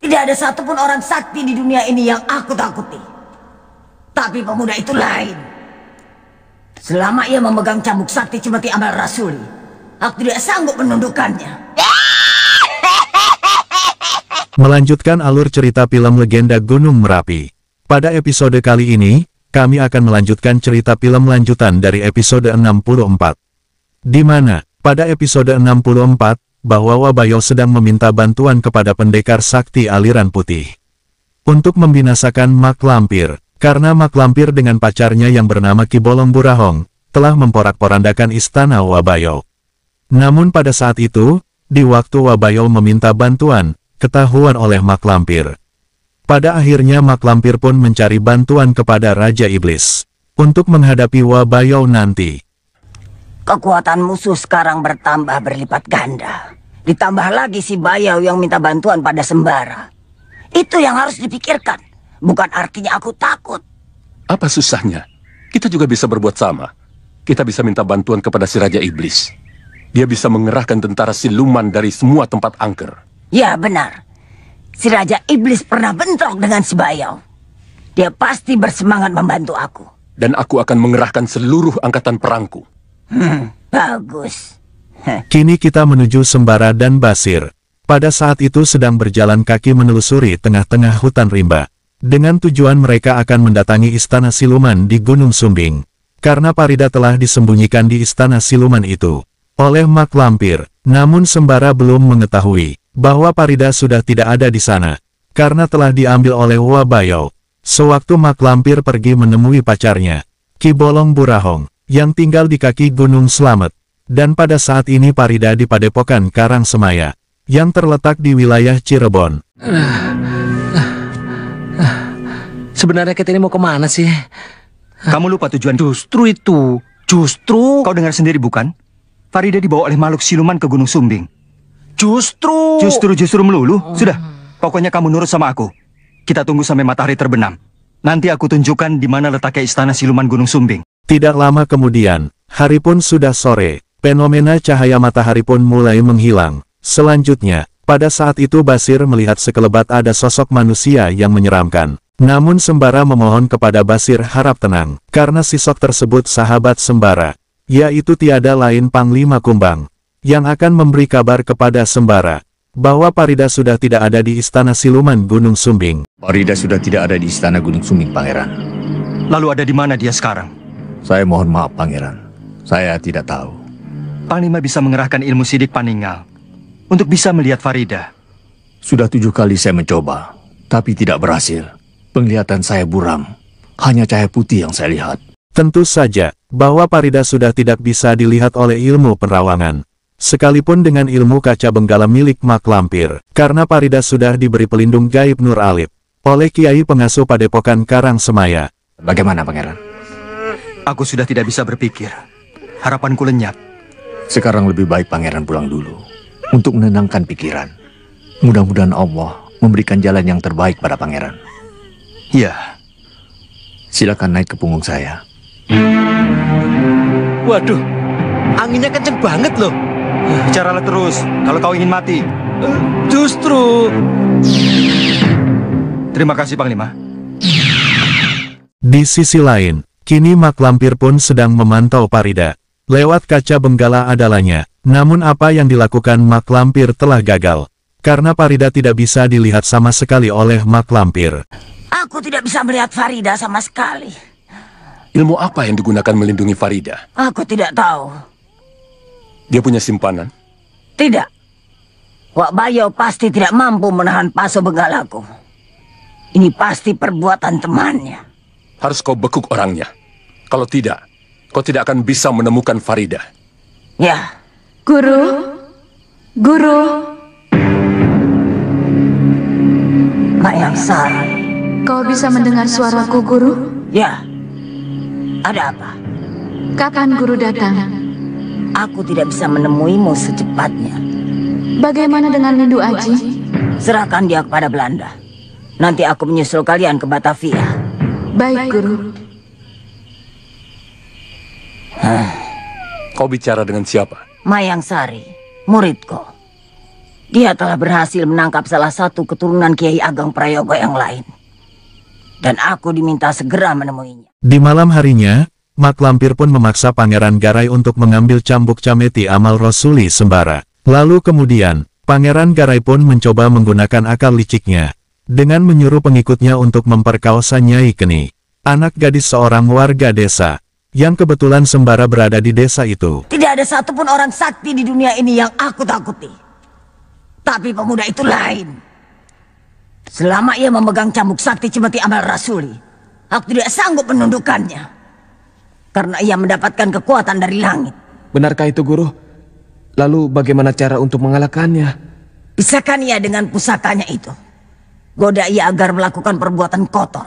Tidak ada satupun orang sakti di dunia ini yang aku takuti. Tapi pemuda itu lain. Selama ia memegang cambuk sakti Cimeti Amal Rasuli, aku tidak sanggup menundukkannya. Melanjutkan alur cerita film legenda Gunung Merapi. Pada episode kali ini, kami akan melanjutkan cerita film lanjutan dari episode 64. Di mana, pada episode 64, bahwa Wabayo sedang meminta bantuan kepada pendekar sakti aliran putih untuk membinasakan Mak Lampir, karena Mak Lampir dengan pacarnya yang bernama Ki Bolong Burahong telah memporak-porandakan istana Wabayo. Namun pada saat itu, di waktu Wabayo meminta bantuan, ketahuan oleh Mak Lampir. Pada akhirnya Mak Lampir pun mencari bantuan kepada Raja Iblis untuk menghadapi Wabayo nanti. Kekuatan musuh sekarang bertambah berlipat ganda. Ditambah lagi si Bayau yang minta bantuan pada Sembara. Itu yang harus dipikirkan. Bukan artinya aku takut. Apa susahnya? Kita juga bisa berbuat sama. Kita bisa minta bantuan kepada si Raja Iblis. Dia bisa mengerahkan tentara siluman dari semua tempat angker. Ya benar. Si Raja Iblis pernah bentrok dengan si Bayau. Dia pasti bersemangat membantu aku. Dan aku akan mengerahkan seluruh angkatan perangku. Bagus. Kini kita menuju Sembara dan Basir. Pada saat itu sedang berjalan kaki menelusuri tengah-tengah hutan rimba. Dengan tujuan mereka akan mendatangi istana siluman di Gunung Sumbing. Karena Parida telah disembunyikan di istana siluman itu oleh Mak Lampir. Namun Sembara belum mengetahui bahwa Parida sudah tidak ada di sana, karena telah diambil oleh Wabayo. Sewaktu Mak Lampir pergi menemui pacarnya, Ki Bolong Burahong, yang tinggal di kaki Gunung Slamet. Dan pada saat ini Parida di Padepokan Karang Semaya, yang terletak di wilayah Cirebon. Sebenarnya kita ini mau kemana sih? Kamu lupa tujuan. Justru itu. Justru. Kau dengar sendiri bukan? Farida dibawa oleh makhluk siluman ke Gunung Sumbing. Justru melulu. Sudah, pokoknya kamu nurut sama aku. Kita tunggu sampai matahari terbenam. Nanti aku tunjukkan di mana letaknya istana siluman Gunung Sumbing. Tidak lama kemudian, hari pun sudah sore. Fenomena cahaya matahari pun mulai menghilang. Selanjutnya, pada saat itu Basir melihat sekelebat ada sosok manusia yang menyeramkan. Namun Sembara memohon kepada Basir harap tenang, karena sosok tersebut sahabat Sembara, yaitu tiada lain Panglima Kumbang, yang akan memberi kabar kepada Sembara bahwa Parida sudah tidak ada di istana siluman Gunung Sumbing. Parida sudah tidak ada di istana Gunung Sumbing, Pangeran. Lalu ada di mana dia sekarang? Saya mohon maaf, Pangeran. Saya tidak tahu. Panglima bisa mengerahkan ilmu sidik paninggal untuk bisa melihat Farida. Sudah 7 kali saya mencoba, tapi tidak berhasil. Penglihatan saya buram. Hanya cahaya putih yang saya lihat. Tentu saja, bahwa Parida sudah tidak bisa dilihat oleh ilmu penerawangan. Sekalipun dengan ilmu kaca benggala milik Mak Lampir, karena Parida sudah diberi pelindung gaib Nur Alip oleh Kiai Pengasuh Padepokan Karang Semaya. Bagaimana, Pangeran? Aku sudah tidak bisa berpikir. Harapanku lenyap. Sekarang lebih baik Pangeran pulang dulu untuk menenangkan pikiran. Mudah-mudahan Allah memberikan jalan yang terbaik pada Pangeran. Ya. Silakan naik ke punggung saya. Waduh, anginnya kenceng banget loh. Bicaralah terus kalau kau ingin mati. Justru. Terima kasih, Panglima. Di sisi lain, kini Mak Lampir pun sedang memantau Parida lewat kaca benggala adalahnya. Namun apa yang dilakukan Mak Lampir telah gagal, karena Parida tidak bisa dilihat sama sekali oleh Mak Lampir. Aku tidak bisa melihat Farida sama sekali. Ilmu apa yang digunakan melindungi Farida? Aku tidak tahu. Dia punya simpanan? Tidak. Wak Bayo pasti tidak mampu menahan paso benggalaku. Ini pasti perbuatan temannya. Harus kau bekuk orangnya. Kalau tidak, kau tidak akan bisa menemukan Farida. Ya. Guru. Mayang Sari. Kau bisa mendengar suaraku, Guru? Ya. Ada apa? Kapan Guru datang? Aku tidak bisa menemuimu secepatnya. Bagaimana dengan Lindu Aji? Serahkan dia kepada Belanda. Nanti aku menyusul kalian ke Batavia. Baik, Guru. Kau bicara dengan siapa? Mayang Sari, muridku. Dia telah berhasil menangkap salah satu keturunan Kiai Ageng Prayogo yang lain. Dan aku diminta segera menemuinya. Di malam harinya, Mak Lampir pun memaksa Pangeran Garai untuk mengambil cambuk cameti amal Rasuli Sembara. Lalu kemudian, Pangeran Garai pun mencoba menggunakan akal liciknya, dengan menyuruh pengikutnya untuk memperkosa Nyai Keni, anak gadis seorang warga desa, yang kebetulan Sembara berada di desa itu. Tidak ada satupun orang sakti di dunia ini yang aku takuti. Tapi pemuda itu lain. Selama ia memegang cambuk sakti Cemeti Amal Rasuli, aku tidak sanggup menundukkannya. Karena ia mendapatkan kekuatan dari langit. Benarkah itu, Guru? Lalu bagaimana cara untuk mengalahkannya? Bisakah ia dengan pusakanya itu? Goda ia agar melakukan perbuatan kotor,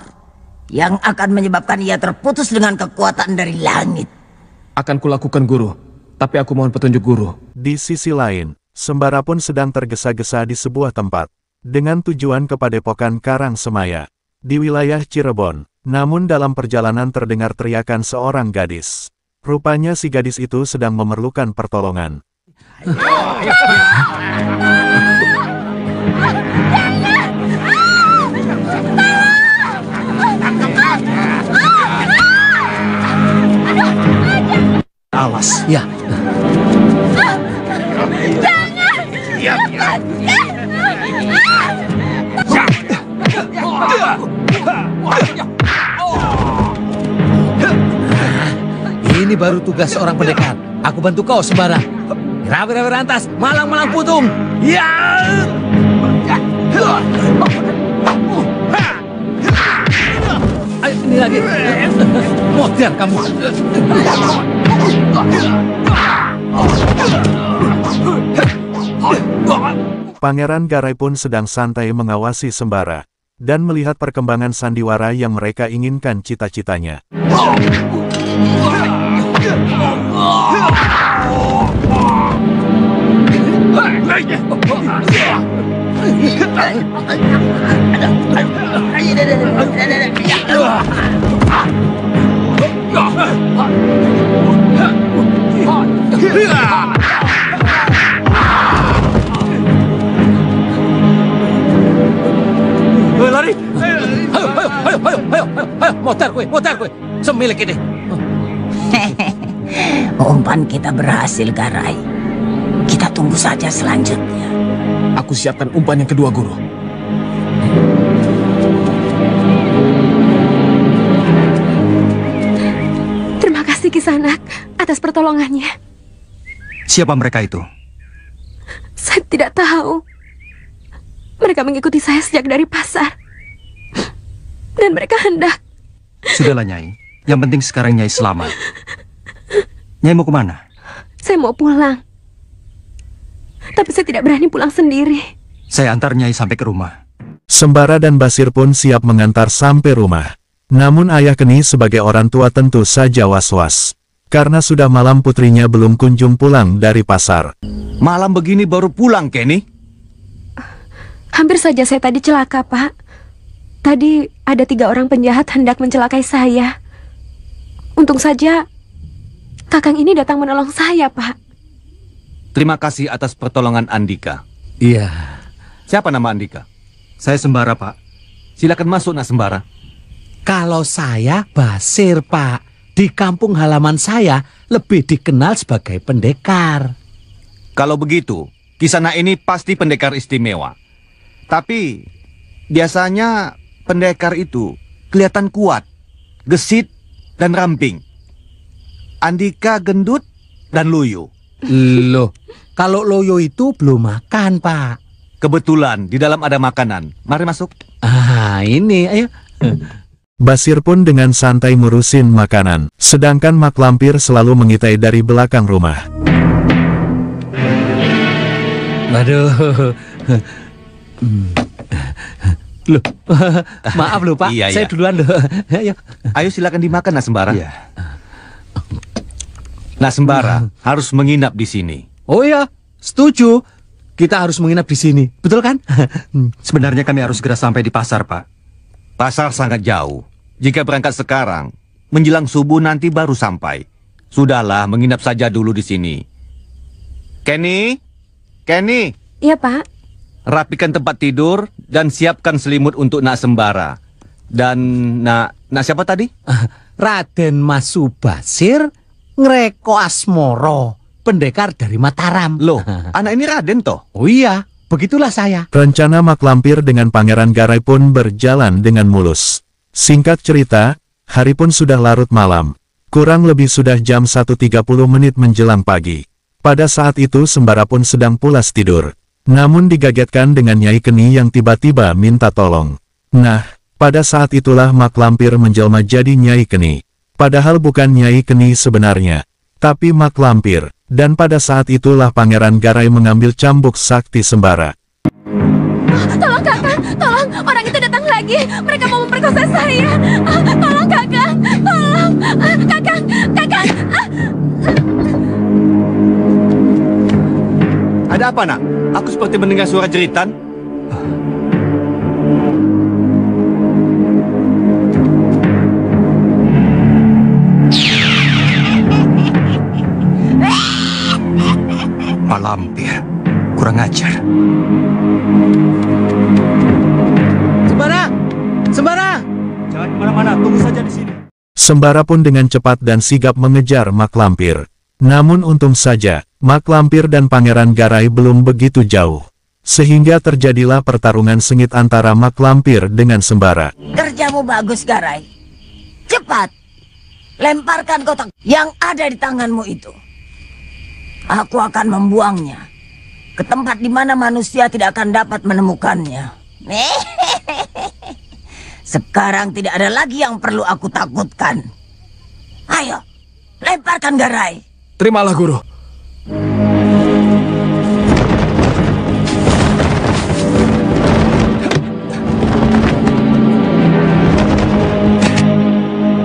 yang akan menyebabkan ia terputus dengan kekuatan dari langit. Akan kulakukan, Guru. Tapi aku mohon petunjuk, Guru. Di sisi lain, Sembara pun sedang tergesa-gesa di sebuah tempat, dengan tujuan ke Padepokan Karang Semaya, di wilayah Cirebon. Namun dalam perjalanan terdengar teriakan seorang gadis. Rupanya si gadis itu sedang memerlukan pertolongan. Alas, ya. Ini baru tugas seorang pendekar. Aku bantu kau, Sembara. Rawi-rawi rantas, malang-malang putung. Ya! Ayo, ini lagi. Modern kamu. Pangeran Garai pun sedang santai mengawasi Sembara, dan melihat perkembangan sandiwara yang mereka inginkan cita-citanya. Lari! Ayo, motor kue, semilik ini. Umpan kita berhasil, Garai. Kita tunggu saja selanjutnya. Aku siapkan umpan yang kedua, Guru. Terima kasih Kisanak atas pertolongannya. Siapa mereka itu? Saya tidak tahu. Mereka mengikuti saya sejak dari pasar. Dan mereka hendak... Sudahlah, Nyai. Yang penting sekarang Nyai selamat. Nyai mau kemana? Saya mau pulang. Tapi saya tidak berani pulang sendiri. Saya antar Nyai sampai ke rumah. Sembara dan Basir pun siap mengantar sampai rumah. Namun ayah Keni sebagai orang tua tentu saja was-was. Karena sudah malam putrinya belum kunjung pulang dari pasar. Malam begini baru pulang, Kenny? Hampir saja saya tadi celaka, Pak. Tadi ada 3 orang penjahat hendak mencelakai saya. Untung saja Kakang ini datang menolong saya, Pak. Terima kasih atas pertolongan Andika. Iya. Siapa nama Andika? Saya Sembara, Pak. Silakan masuk, Nak Sembara. Kalau saya Basir, Pak. Di kampung halaman saya lebih dikenal sebagai pendekar. Kalau begitu, Kisana ini pasti pendekar istimewa. Tapi biasanya pendekar itu kelihatan kuat, gesit, dan ramping. Andika gendut dan loyo. Loh, kalau loyo itu belum makan, Pak. Kebetulan di dalam ada makanan. Mari masuk. Ah, ini, ayo. Basir pun dengan santai ngurusin makanan, sedangkan Mak Lampir selalu mengitai dari belakang rumah. Waduh. Loh, maaf loh, Pak. Iya, saya iya. duluan loh. Ayo. Ayo silakan dimakan, Nak Sembara. Iya. Nak Sembara harus menginap di sini. Oh ya, setuju. Kita harus menginap di sini. Betul kan? Sebenarnya kami harus segera sampai di pasar, Pak. Pasar sangat jauh. Jika berangkat sekarang, menjelang subuh nanti baru sampai. Sudahlah, menginap saja dulu di sini. Kenny? Kenny? Iya, Pak. Rapikan tempat tidur dan siapkan selimut untuk Nak Sembara. Dan Nak siapa tadi? Raden Mas Subasir Ngreko Asmoro, pendekar dari Mataram. Loh, anak ini Raden toh? Oh iya, begitulah saya. Rencana Mak Lampir dengan Pangeran Garai pun berjalan dengan mulus. Singkat cerita, hari pun sudah larut malam. Kurang lebih sudah jam 1.30 menit menjelang pagi. Pada saat itu Sembara pun sedang pulas tidur. Namun digagetkan dengan Nyai Keni yang tiba-tiba minta tolong. Nah, pada saat itulah Mak Lampir menjelma jadi Nyai Keni. Padahal bukan Nyai Keni sebenarnya, tapi Mak Lampir. Dan pada saat itulah Pangeran Garai mengambil cambuk sakti Sembara. Tolong Kakang, tolong, orang itu datang lagi. Mereka mau memperkosa saya. Tolong Kakang, tolong. Kakang. Ada apa, Nak? Aku seperti mendengar suara jeritan. Mak Lampir, kurang ajar. Sembara! Jangan kemana-mana, tunggu saja di sini. Sembara pun dengan cepat dan sigap mengejar Mak Lampir. Namun untung saja, Mak Lampir dan Pangeran Garai belum begitu jauh. Sehingga terjadilah pertarungan sengit antara Mak Lampir dengan Sembara. Kerjamu bagus, Garai. Cepat, lemparkan kotak yang ada di tanganmu itu. Aku akan membuangnya ke tempat di mana manusia tidak akan dapat menemukannya. Sekarang tidak ada lagi yang perlu aku takutkan. Ayo, lemparkan, Garai. Terimalah, Guru.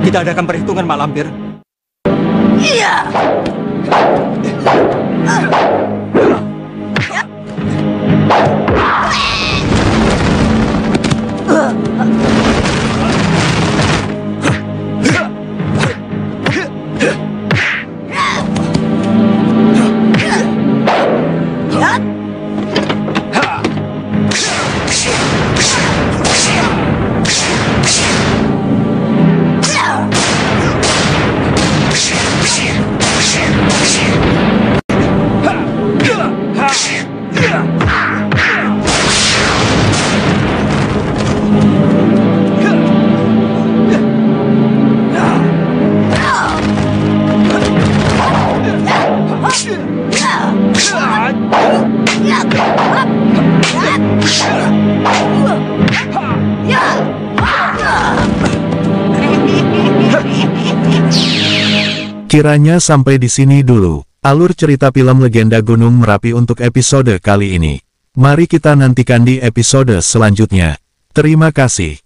Kita adakan perhitungan, Mak Lampir. Iya. Kiranya sampai di sini dulu alur cerita film Legenda Gunung Merapi untuk episode kali ini. Mari kita nantikan di episode selanjutnya. Terima kasih.